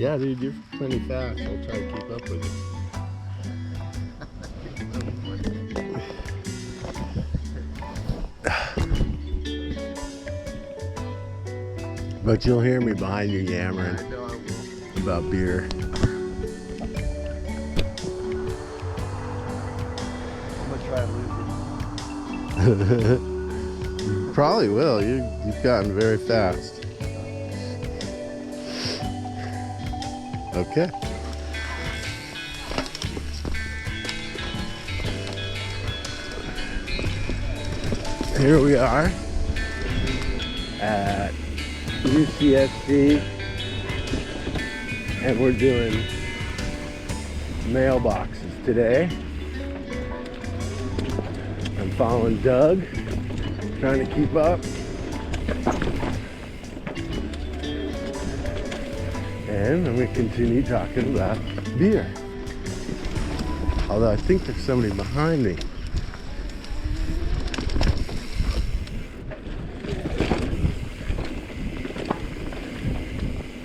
Yeah, dude, you're plenty fast. I'll try to keep up with you. But you'll hear me behind you yammering about beer. I'm gonna try to lose it. You probably will. You've gotten very fast. Okay. Here we are at UCSC, and we're doing mailboxes today. I'm following Doug, trying to keep up. And I'm going to continue talking about beer. Although I think there's somebody behind me.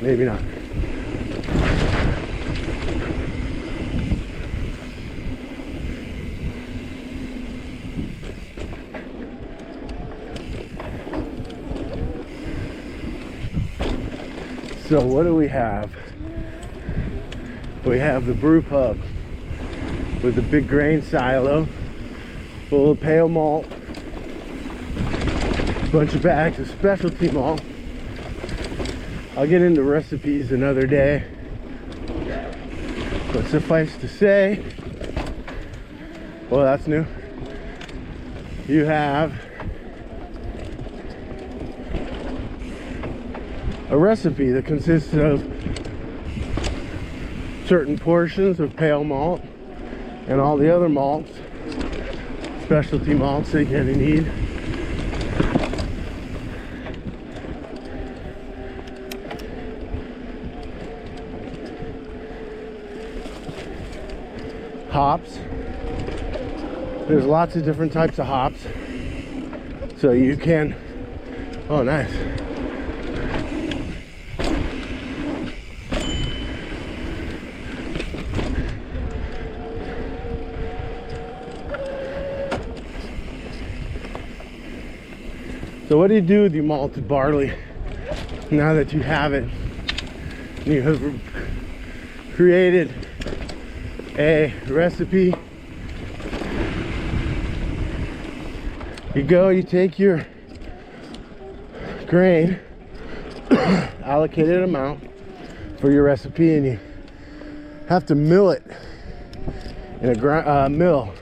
Maybe not. So what do we have? We have the brew pub with the big grain silo full of pale malt, a bunch of bags of specialty malt. I'll get into recipes another day, but suffice to say, well, that's new. You have a recipe that consists of certain portions of pale malt and all the other malts, specialty malts that you're gonna need. Hops. There's lots of different types of hops, so you can, oh nice. So what do you do with your malted barley now that you have it? You have created a recipe. You take your grain, allocated amount for your recipe, and you have to mill it in a mill,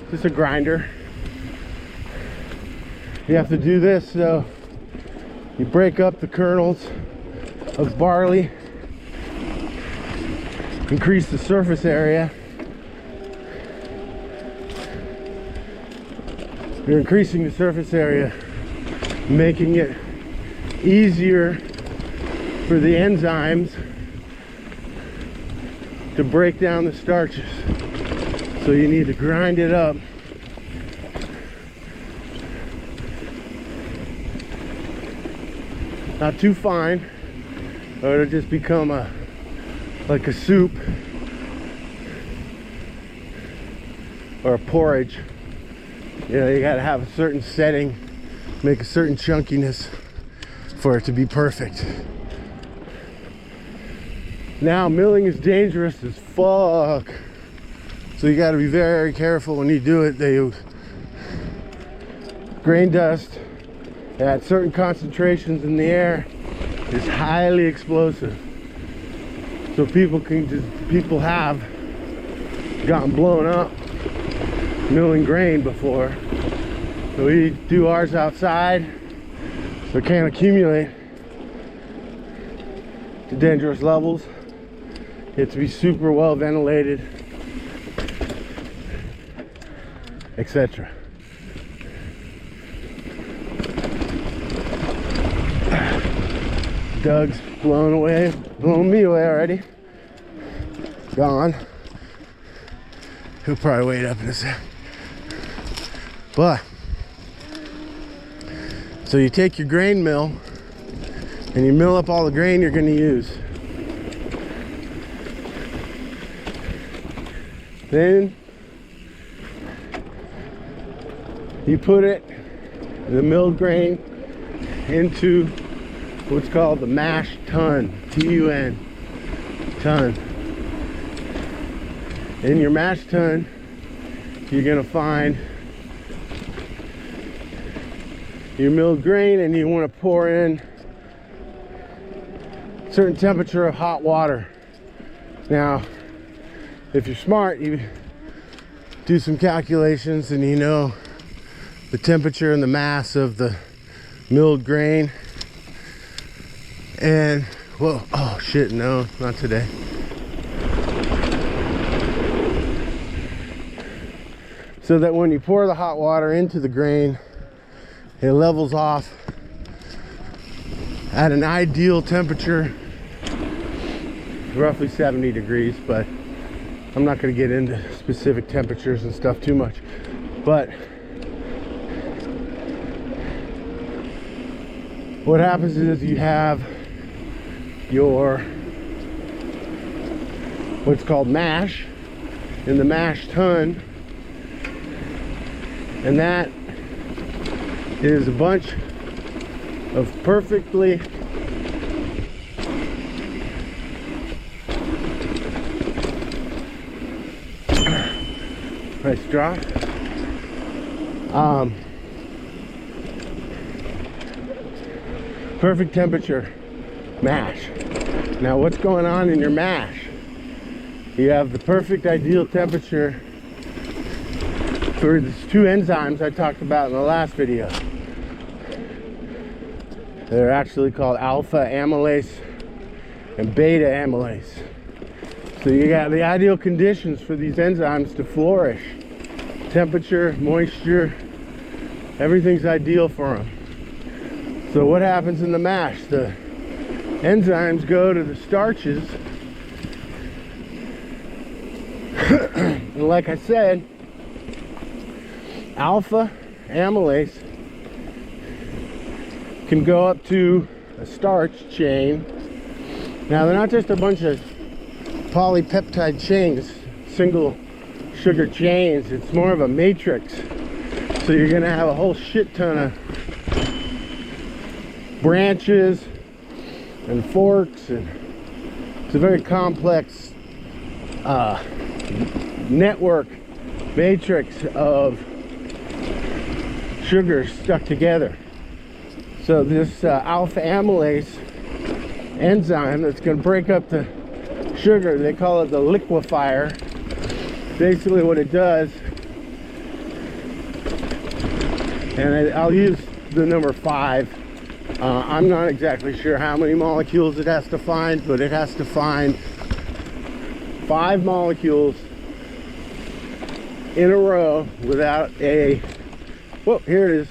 just a grinder. You have to do this so you break up the kernels of barley, increase the surface area. You're increasing the surface area, making it easier for the enzymes to break down the starches. So you need to grind it up. Not too fine, or it'll just become like a soup or a porridge. You know, you gotta have a certain setting, make a certain chunkiness for it to be perfect. Now, milling is dangerous as fuck, so you gotta be very careful when you do it. Grain dust at certain concentrations in the air is highly explosive. So people have gotten blown up milling grain before. So we do ours outside so it can't accumulate to dangerous levels. You have to be super well ventilated, etc. Doug's blown me away already. Gone. He'll probably wait up in a sec. But, so you take your grain mill and you mill up all the grain you're gonna use. Then you put it, the milled grain, into what's called the mash tun, T-U-N, ton. In your mash tun, you're gonna find your milled grain, and you want to pour in a certain temperature of hot water. Now, if you're smart, you do some calculations and you know the temperature and the mass of the milled grain. And whoa, oh shit, no, not today. So that when you pour the hot water into the grain, it levels off at an ideal temperature, roughly 70 degrees, but I'm not going to get into specific temperatures and stuff too much. But what happens is you have your what's called mash in the mash tun, and that is a bunch of perfectly nice drop. Perfect temperature mash. Now what's going on in your mash? You have the perfect ideal temperature for these two enzymes I talked about in the last video. They're actually called alpha amylase and beta amylase. So you got the ideal conditions for these enzymes to flourish. Temperature, moisture, everything's ideal for them. So what happens in the mash? The enzymes go to the starches. And like I said, alpha amylase can go up to a starch chain. Now they're not just a bunch of polypeptide chains, single sugar chains. It's more of a matrix. So you're gonna have a whole shit ton of branches and forks, and it's a very complex network matrix of sugars stuck together. So this alpha amylase enzyme that's going to break up the sugar, they call it the liquefier. Basically what it does, and I'll use the number 5. I'm not exactly sure how many molecules it has to find, but it has to find 5 molecules in a row without a, whoa, here it is.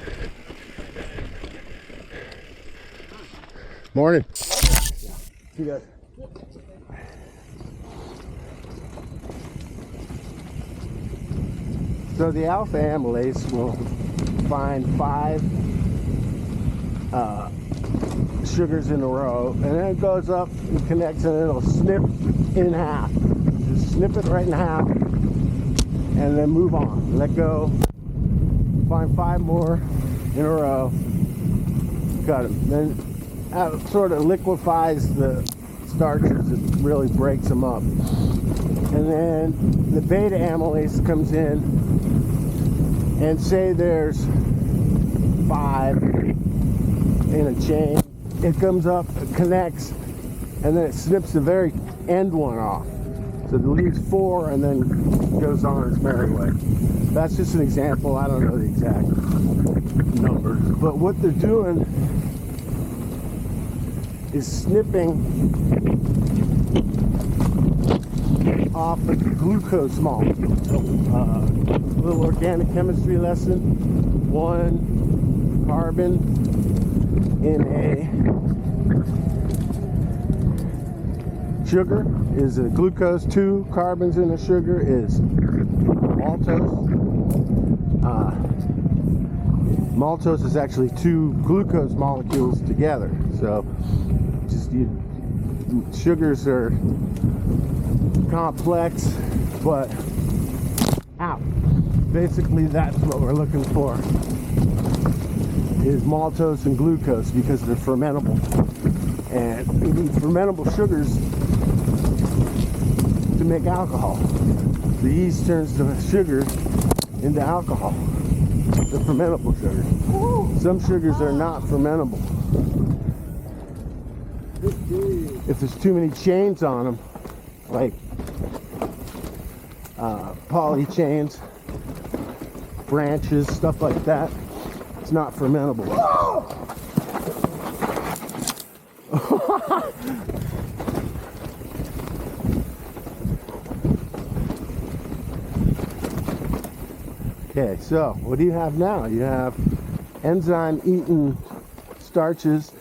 Morning. You guys. So the alpha amylase will find 5 sugars in a row, and then it goes up and connects, and it'll snip in half. Just snip it right in half, and then move on. Let go. Find 5 more in a row. Got them. Then that sort of liquefies the starches. It really breaks them up. And then the beta amylase comes in, and say there's 5 in a chain. It comes up, it connects, and then it snips the very end one off. So it leaves 4 and then goes on its merry way. That's just an example. I don't know the exact numbers, but what they're doing is snipping off the glucose molecule. Little organic chemistry lesson. 1 carbon in a sugar is a glucose. 2 carbons in a sugar is maltose. Maltose is actually 2 glucose molecules together. So just sugars are complex, but out. Basically, that's what we're looking for, is maltose and glucose, because they're fermentable. And we need fermentable sugars to make alcohol. The yeast turns the sugar into alcohol, the fermentable sugars. Some sugars are not fermentable. If there's too many chains on them, like poly chains, branches, stuff like that, it's not fermentable. Okay, so what do you have now? You have enzyme-eaten starches,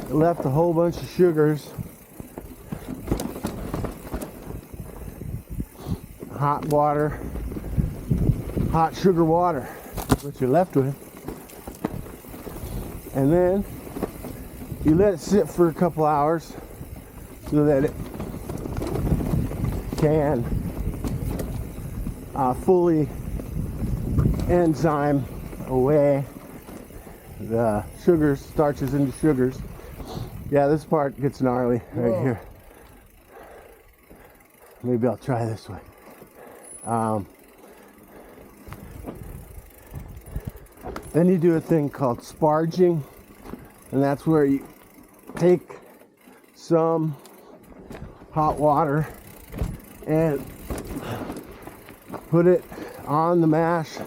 left a whole bunch of sugars, hot water, hot sugar water, what you're left with. And then you let it sit for a couple hours so that it can fully enzyme away the sugars, starches into sugars. Yeah, this part gets gnarly right here. Maybe I'll try this way. Then you do a thing called sparging, and that's where you take some hot water and put it on the mash,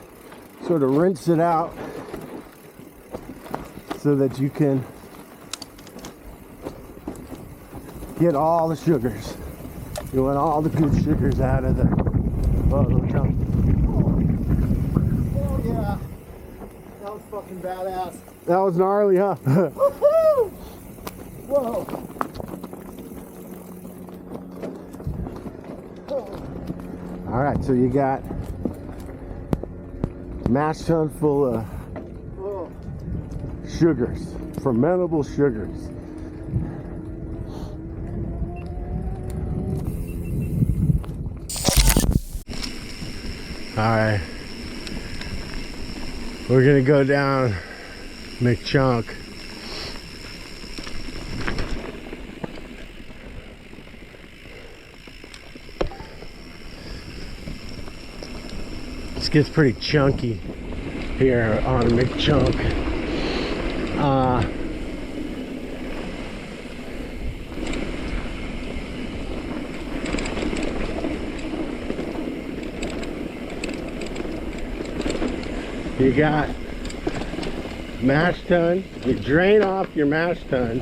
sort of rinse it out so that you can get all the sugars. You want all the good sugars out of the little chunk. Oh yeah, that was fucking badass. That was gnarly, huh? Woohoo! Whoa. All right, so you got mash tun full of sugars, fermentable sugars. All right, we're gonna go down McChunk. This gets pretty chunky here on McChunk. You got mash tun. You drain off your mash tun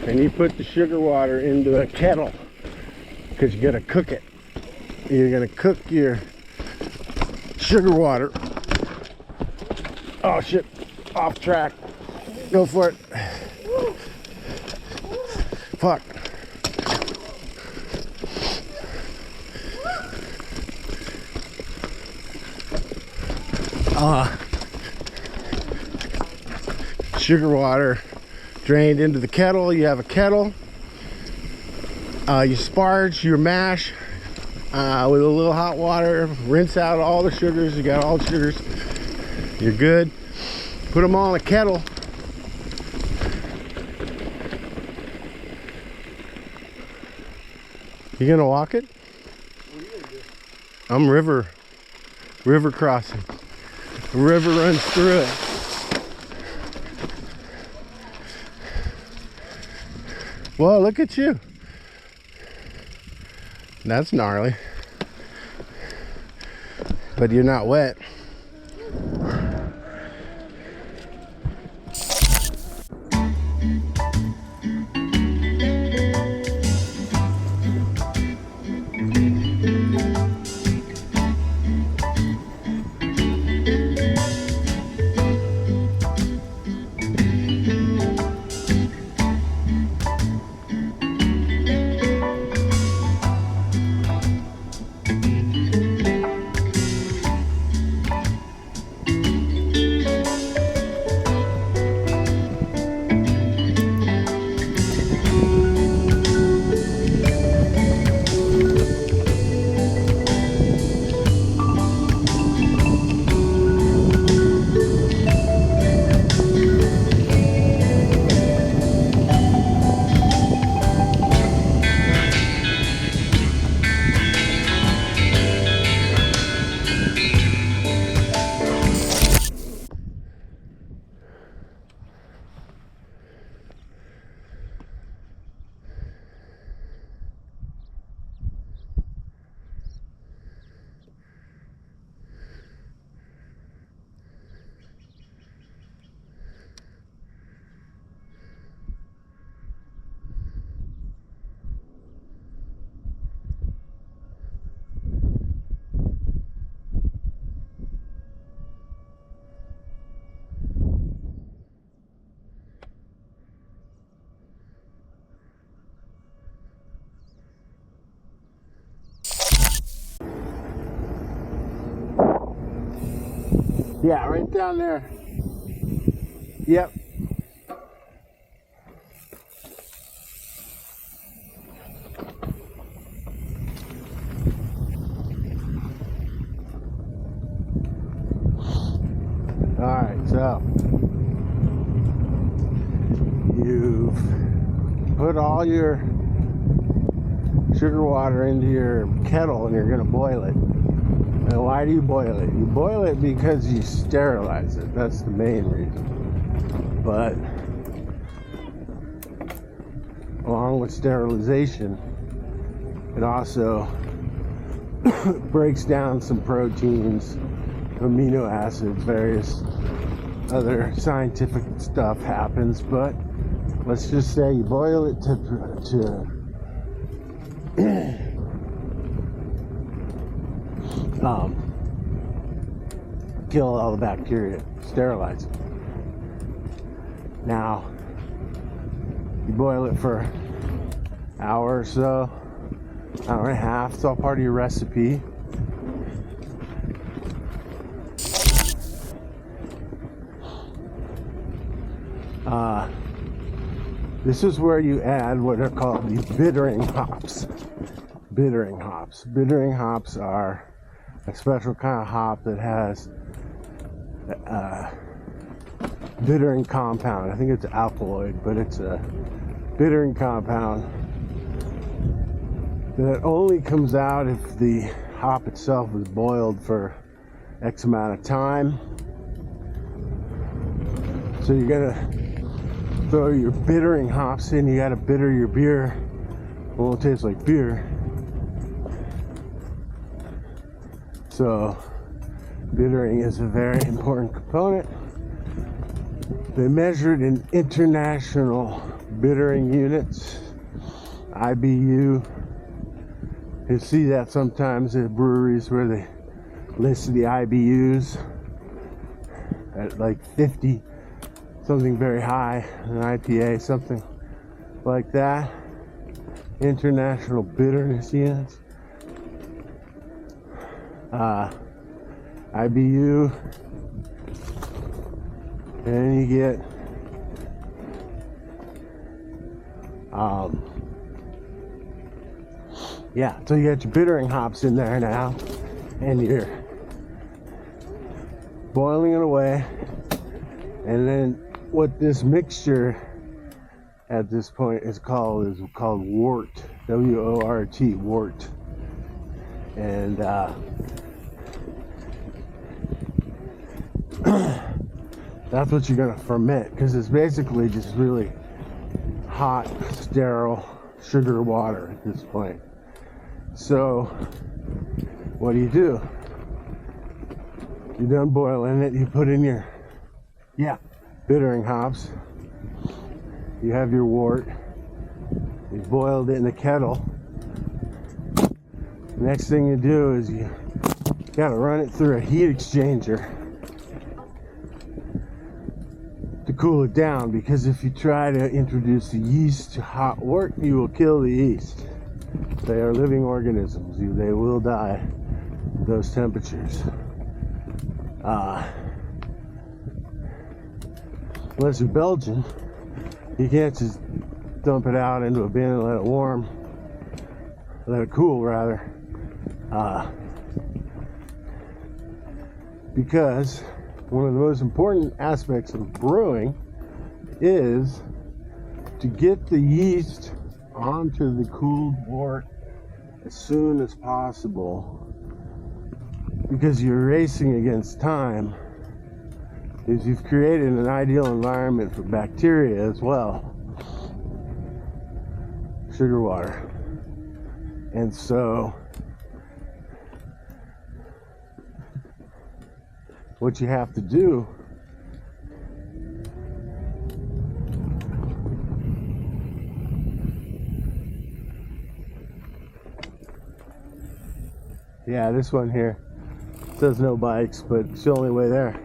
and you put the sugar water into a kettle because you're gonna cook it. You're gonna cook your sugar water. Oh shit, off track. Go for it. Fuck. Sugar water drained into the kettle. You have a kettle. You sparge your mash with a little hot water. Rinse out all the sugars. You got all the sugars. You're good. Put them all in a kettle. You gonna walk it? What are you gonna do? I'm river crossing. The river runs through it. Whoa, look at you. That's gnarly. But you're not wet. Yeah, right down there. Yep. Alright, so you've put all your sugar water into your kettle and you're going to boil it. And why do you boil it? You boil it because you sterilize it. That's the main reason. But along with sterilization, it also breaks down some proteins, amino acids, various other scientific stuff happens. But let's just say you boil it to kill all the bacteria, sterilize it. Now, you boil it for an hour or so, hour and a half. It's all part of your recipe. This is where you add what are called the bittering hops. Bittering hops. Bittering hops are a special kind of hop that has bittering compound. I think it's alkaloid, but it's a bittering compound that only comes out if the hop itself is boiled for X amount of time. So you're gonna throw your bittering hops in. You gotta bitter your beer. It won't taste like beer. So bittering is a very important component. They measured in international bittering units, IBU. You see that sometimes at breweries where they list the IBUs at like 50, something very high, an IPA, something like that. International bitterness units. IBU, and you get yeah, so you got your bittering hops in there now, and you're boiling it away. And then what this mixture at this point is called wort, W-O-R-T, wort. And that's what you're gonna ferment, because it's basically just really hot, sterile sugar water at this point. So what do? You're done boiling it, you put in your bittering hops, you have your wort, you boiled it in the kettle. Next thing you do is you gotta run it through a heat exchanger to cool it down, because if you try to introduce the yeast to hot wort, you will kill the yeast. They are living organisms. They will die at those temperatures. Unless you're Belgian, you can't just dump it out into a bin and let it warm. Let it cool, rather. Because one of the most important aspects of brewing is to get the yeast onto the cooled wort as soon as possible, because you're racing against time. Is you've created an ideal environment for bacteria as well, sugar water. And so what you have to do this one here says no bikes, but it's the only way there.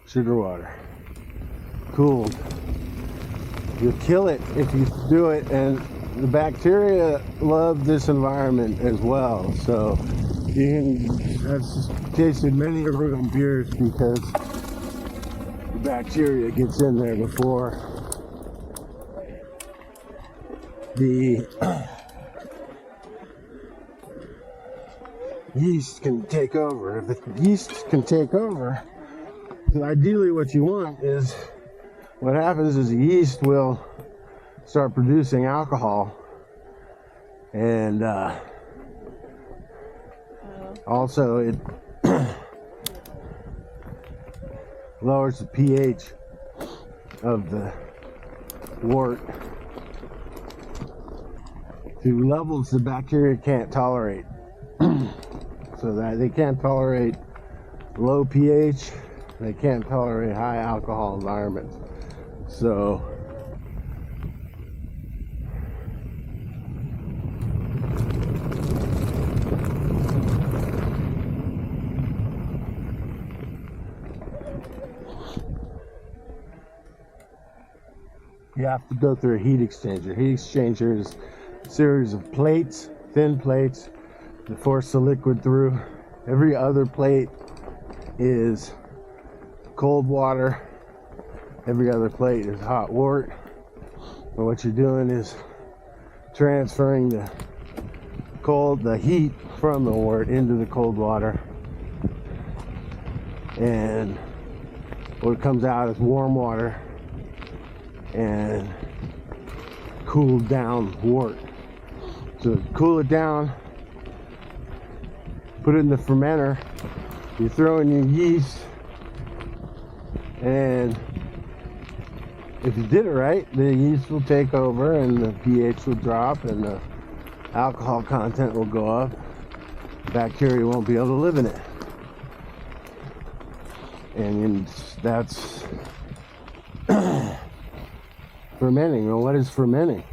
Sugar water, cooled, You'll kill it if you do it, and the bacteria love this environment as well. So I've tasted many Brewing beers because the bacteria gets in there before the yeast can take over. If the yeast can take over, ideally what you want is, what happens is the yeast will start producing alcohol, and also it lowers the pH of the wort to levels the bacteria can't tolerate. So that they can't tolerate low pH, they can't tolerate high alcohol environments. So you have to go through a heat exchanger. Heat exchanger is a series of plates, thin plates, that force the liquid through. Every other plate is cold water. Every other plate is hot wort. And what you're doing is transferring the heat from the wort into the cold water. And what comes out is warm water and cooled down wort. So to cool it down, put it in the fermenter, you throw in your yeast, and if you did it right, the yeast will take over and the pH will drop and the alcohol content will go up. Bacteria won't be able to live in it. And that's fermenting. Well, what is fermenting?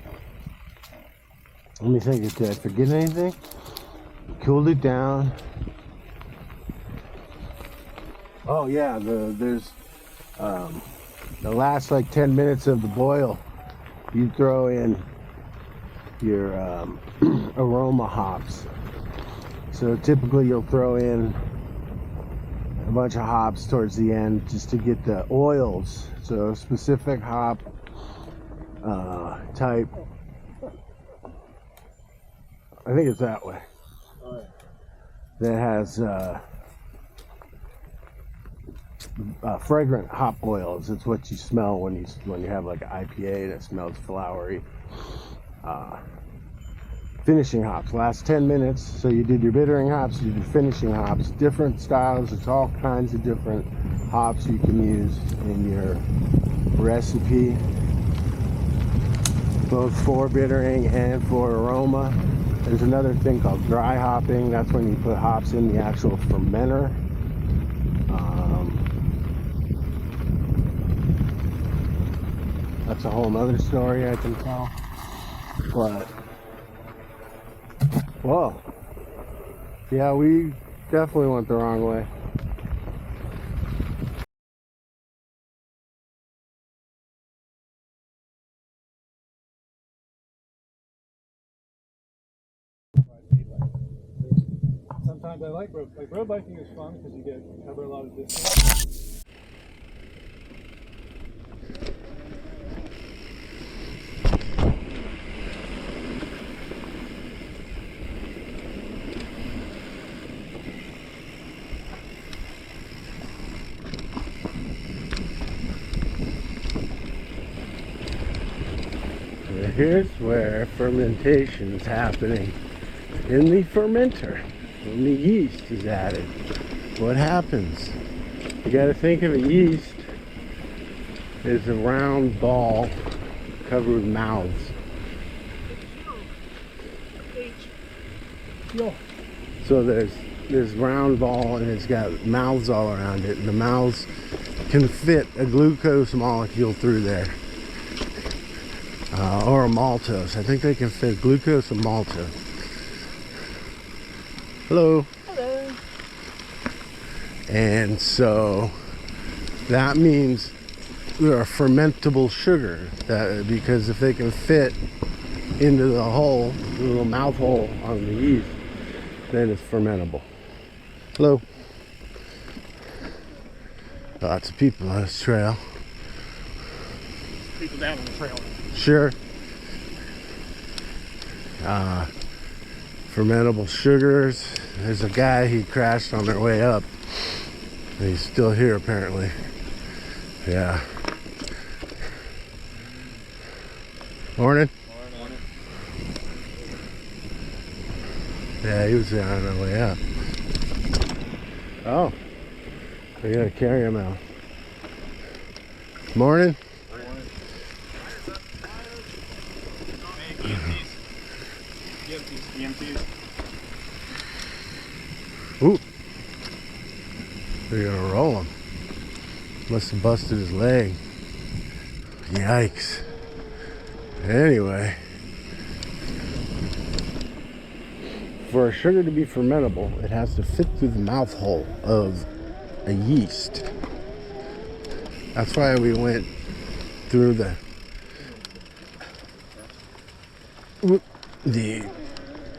Let me think, did I forget anything? Cooled it down. Oh yeah, there's the last like 10 minutes of the boil, you throw in your aroma hops. So typically you'll throw in a bunch of hops towards the end just to get the oils. So specific hop type. I think it's that way. That has fragrant hop oils. It's what you smell when you have like an IPA that smells flowery. Finishing hops, last 10 minutes. So you did your bittering hops, you did finishing hops, different styles. It's all kinds of different hops you can use in your recipe, both for bittering and for aroma. There's another thing called dry hopping. That's when you put hops in the actual fermenter. That's a whole nother story I can tell. But, whoa. Yeah, we definitely went the wrong way. Sometimes I like road biking. Road biking is fun because you get cover a lot of distance. Here's where fermentation is happening in the fermenter. When the yeast is added, what happens? You got to think of a yeast as a round ball covered with mouths. So there's this round ball and it's got mouths all around it, and the mouths can fit a glucose molecule through there. Or a maltose. I think they can fit glucose and maltose. Hello. Hello. And so that means they're a fermentable sugar, because if they can fit into the hole, the little mouth hole on the yeast, then it's fermentable. Hello. Lots of people on this trail. People down on the trail. Sure. Fermentable sugars. There's a guy, he crashed on their way up. He's still here apparently. Yeah. Morning. Morning. Yeah, he was there on the way up. Oh. We gotta carry him out. Morning. Ooh. They're gonna roll him. Must have busted his leg. Yikes. Anyway. For a sugar to be fermentable, it has to fit through the mouth hole of a yeast. That's why we went through the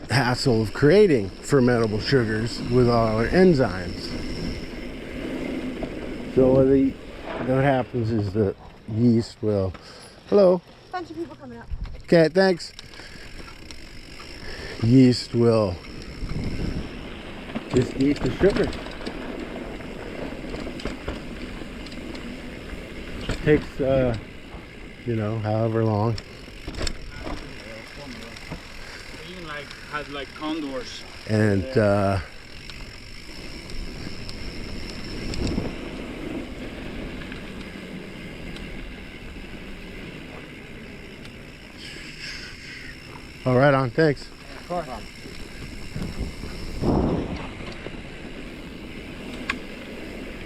hassle of creating fermentable sugars with all our enzymes. So what happens is the yeast will... Hello. Bunch of people coming up. Okay, thanks. Yeast will just eat the sugar. Takes, you know, however long. Even had condors. And oh, right on, thanks.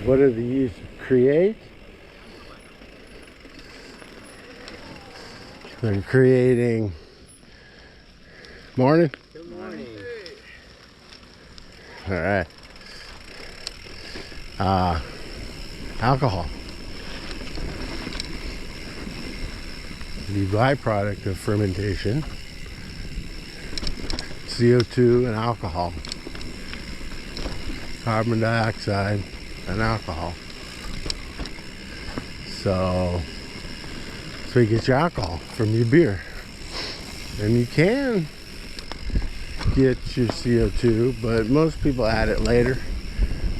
What do the yeast create? They're creating... Morning? Good morning. All right. Alcohol. The byproduct of fermentation. CO2 and alcohol. Carbon dioxide and alcohol. So you get your alcohol from your beer. And you can get your CO2, but most people add it later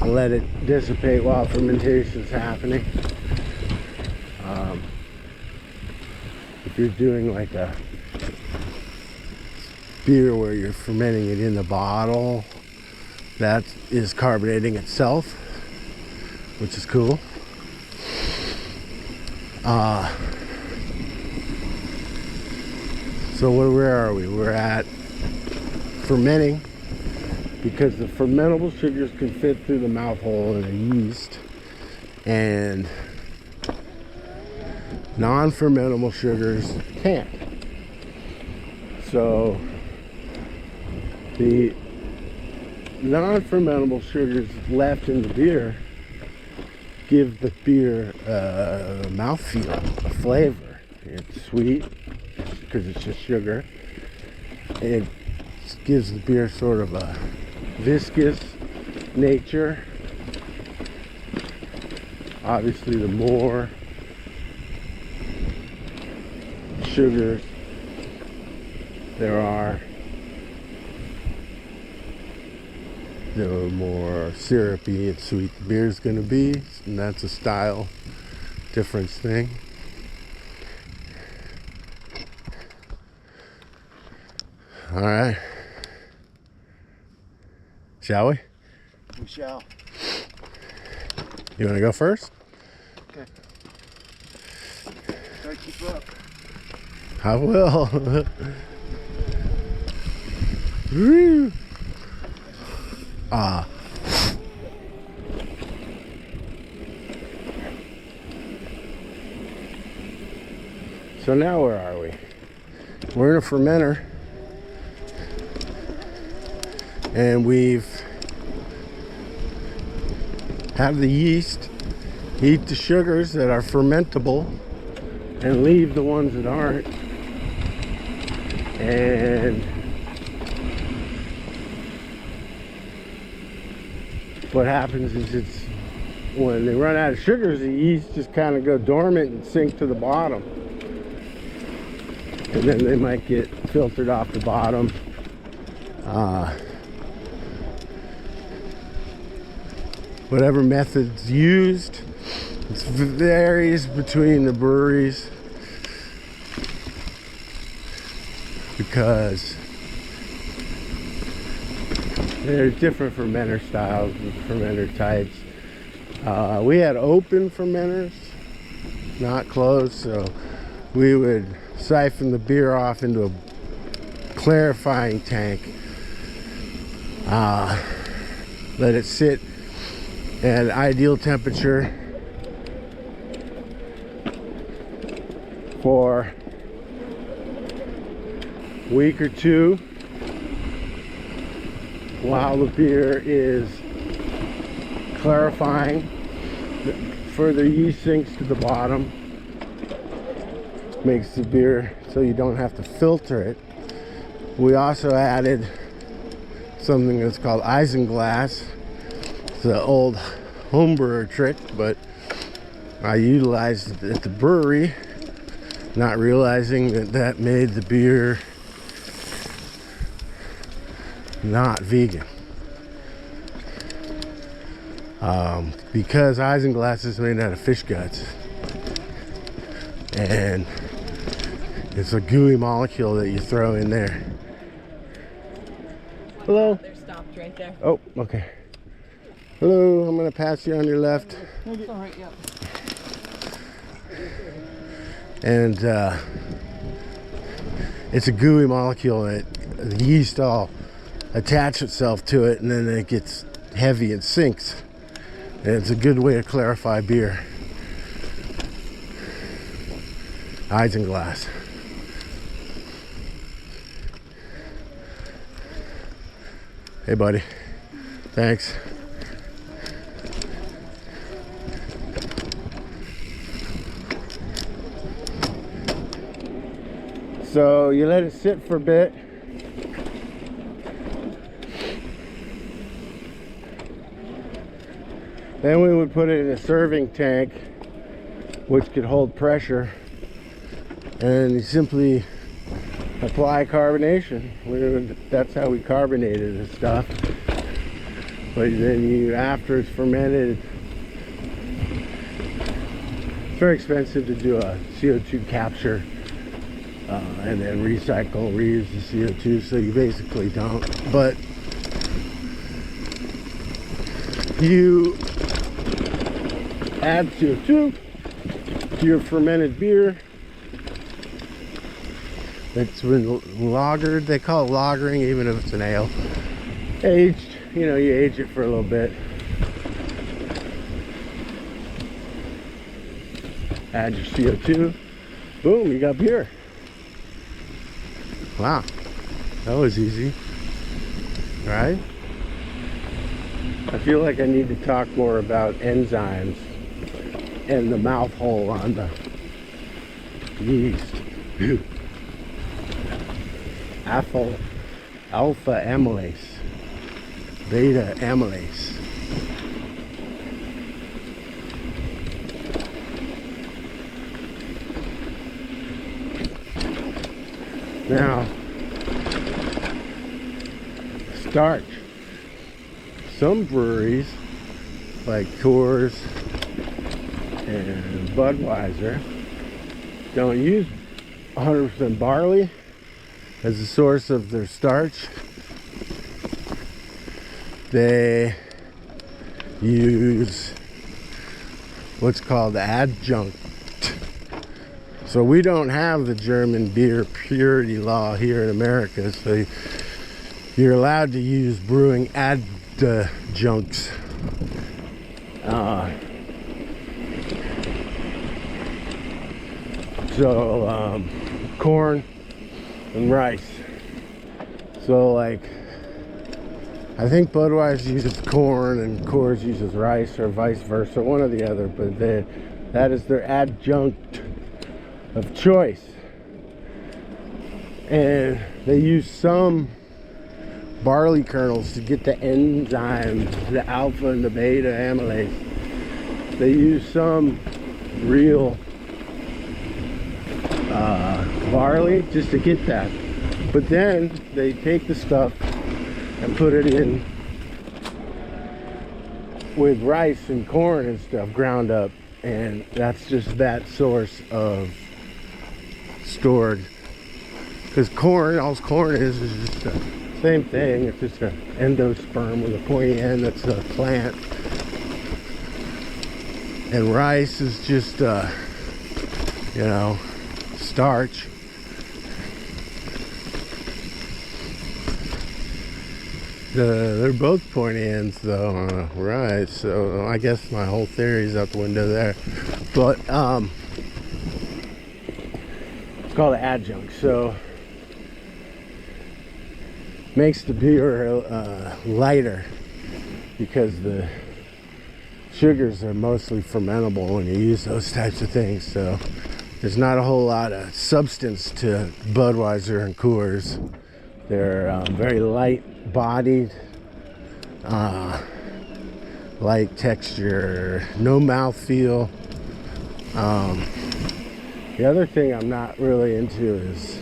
and let it dissipate while fermentation is happening. If you're doing like a beer where you're fermenting it in the bottle, that is carbonating itself, which is cool. So where are we? We're at fermenting, because the fermentable sugars can fit through the mouth hole in a yeast, and non-fermentable sugars can't. So the non-fermentable sugars left in the beer give the beer a mouthfeel, a flavor. It's sweet because it's just sugar. It gives the beer sort of a viscous nature. Obviously, the more sugars there are, the more syrupy and sweet the beer is going to be, and that's a style difference thing. All right, shall we? We shall. You want to go first? Okay. Try to keep up. I will. Woo. So now where are we? We're in a fermenter, and we've have the yeast eat the sugars that are fermentable and leave the ones that aren't. And what happens is it's when they run out of sugars, the yeast just kind of go dormant and sink to the bottom. And then they might get filtered off the bottom. Whatever method's used, it varies between the breweries because there's different fermenter styles and fermenter types. We had open fermenters, not closed, so we would siphon the beer off into a clarifying tank, let it sit at ideal temperature for a week or two while the beer is clarifying. Further yeast sinks to the bottom, makes the beer so you don't have to filter it. We also added something that's called isinglass. It's an old homebrewer trick, but I utilized it at the brewery, not realizing that that made the beer not vegan. Because isinglass is made out of fish guts, and it's a gooey molecule that you throw in there. Hello? They're stopped right there. Oh, okay. Hello, I'm gonna pass you on your left. It's all right, yeah. And it's a gooey molecule that the yeast all attach itself to it, and then it gets heavy and sinks. And it's a good way to clarify beer. Isinglass. Hey, buddy. Thanks. So you let it sit for a bit. Then we would put it in a serving tank, which could hold pressure, and you simply apply carbonation. That's how we carbonated the stuff. But then you, after it's fermented, it's very expensive to do a CO2 capture and then recycle, reuse the CO2, so you basically don't. But you add CO2 to your fermented beer. It's been lagered. They call it lagering, even if it's an ale. Aged, you know, you age it for a little bit. Add your CO2. Boom, you got beer. Wow, that was easy, right? I feel like I need to talk more about enzymes and the mouth hole on the yeast. Alpha amylase, beta amylase. Now, starch. Some breweries, like Coors and Budweiser, don't use 100% barley as a source of their starch. They use what's called adjunct. So we don't have the German beer purity law here in America, so you're allowed to use brewing adjuncts. Corn and rice. So like I think Budweiser uses corn and Coors uses rice, or vice versa, one or the other, but that is their adjunct of choice. And they use some barley kernels to get the enzymes, the alpha and the beta amylase. They use some real barley just to get that. But then they take the stuff and put it in with rice and corn and stuff ground up, and that's just that source of stored. Because corn, all corn is just the same thing. It's just an endosperm with a pointy end. That's a plant. And rice is just starch. They're both pointy ends though, right? So I guess my whole theory is out the window there. But it's called adjunct. So makes the beer lighter because the sugars are mostly fermentable when you use those types of things. So there's not a whole lot of substance to Budweiser and Coors. They're very light bodied, light texture, no mouthfeel. The other thing I'm not really into is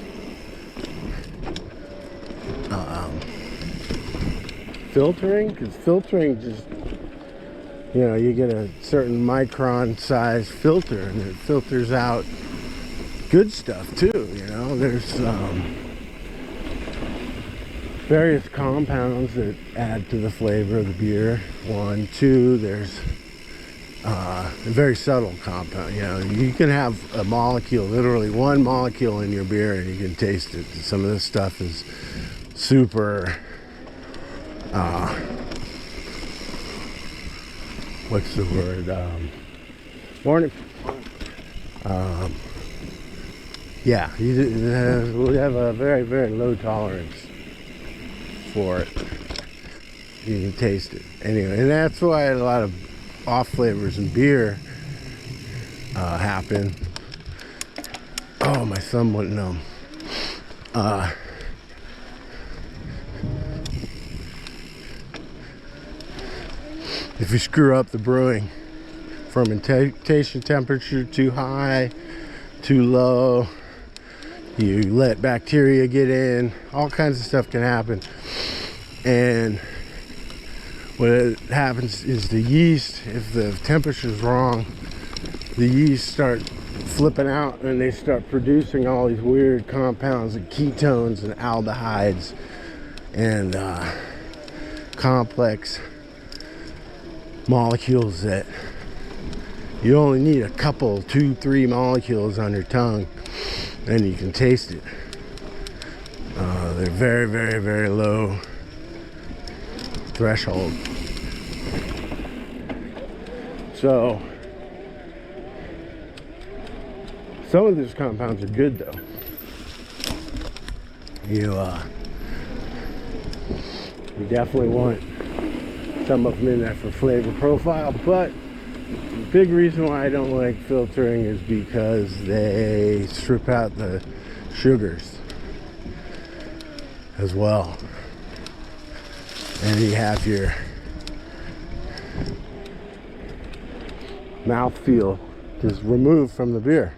filtering, because filtering just, you get a certain micron size filter and it filters out good stuff too. There's various compounds that add to the flavor of the beer. 1, 2, there's a very subtle compound. You can have a molecule, literally one molecule in your beer, and you can taste it. Some of this stuff is super what's the word, yeah, we have a very, very low tolerance for it. You can taste it anyway, and that's why a lot of off flavors in beer happen. Oh, my thumb went numb. If you screw up the brewing, fermentation temperature too high, too low, you let bacteria get in, all kinds of stuff can happen. And what happens is the yeast, if the temperature is wrong, the yeast start flipping out and they start producing all these weird compounds and ketones and aldehydes and complex molecules that you only need a couple, 2, 3 molecules on your tongue and you can taste it. They're very, very, very low threshold. So some of these compounds are good though. You definitely want some of them in there for flavor profile, but the big reason why I don't like filtering is because they strip out the sugars as well, and you have your mouthfeel just removed from the beer.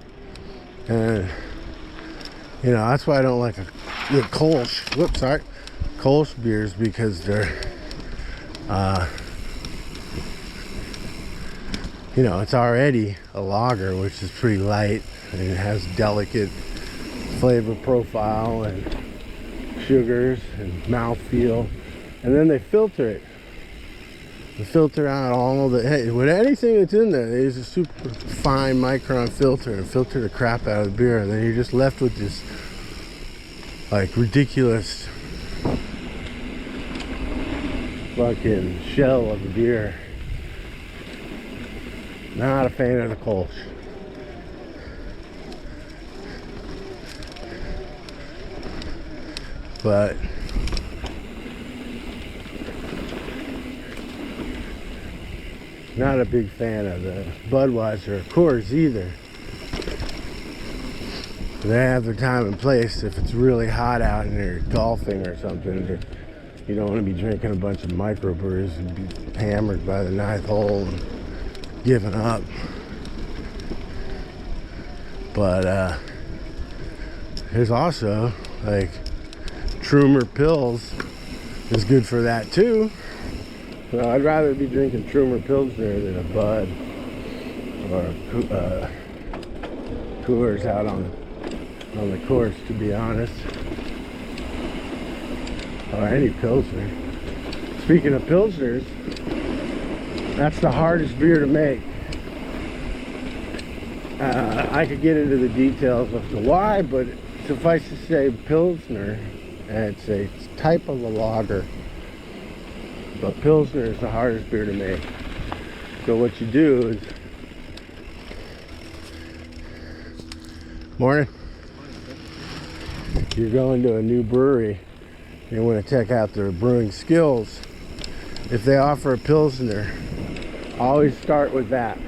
And that's why I don't like the Kolsch Kolsch beers, because they're it's already a lager, which is pretty light, and it has delicate flavor profile and sugars and mouthfeel, and then they filter it. They filter out all the, with anything that's in there, they use a super fine micron filter and filter the crap out of the beer, and then you're just left with this like ridiculous fucking shell of the beer. Not a fan of the Kolsch. But Not a big fan of the Budweiser or Coors either. They have their time and place. If it's really hot out and they're golfing or something, you don't want to be drinking a bunch of microbrews and be hammered by the 9th hole and giving up. But there's also like Trumer Pils is good for that too. So I'd rather be drinking Trumer Pilsner than a Bud or Coors out on the course, to be honest. Or any Pilsner. Speaking of Pilsners, that's the hardest beer to make. I could get into the details as to why, but suffice to say, Pilsner, it's a type of a lager, but Pilsner is the hardest beer to make. So what you do is, morning. You're going to a new brewery. You want to check out their brewing skills. If they offer a Pilsner, always start with that.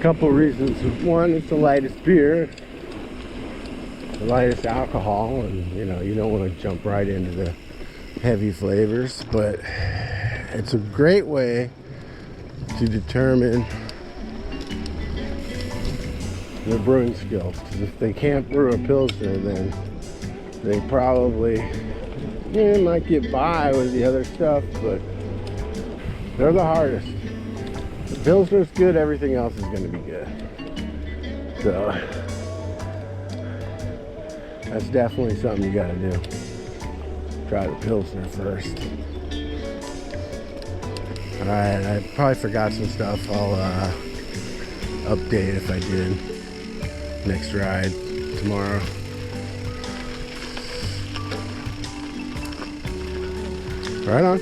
Couple reasons. One, it's the lightest beer, the lightest alcohol, and you don't want to jump right into the heavy flavors, but it's a great way to determine their brewing skills. Because if they can't brew a Pilsner, then they probably might get by with the other stuff, but they're the hardest. The Pilsner's good, everything else is going to be good. So that's definitely something you got to do. Try the Pilsner first. Alright, I probably forgot some stuff. I'll update if I did. Next ride tomorrow. Right on.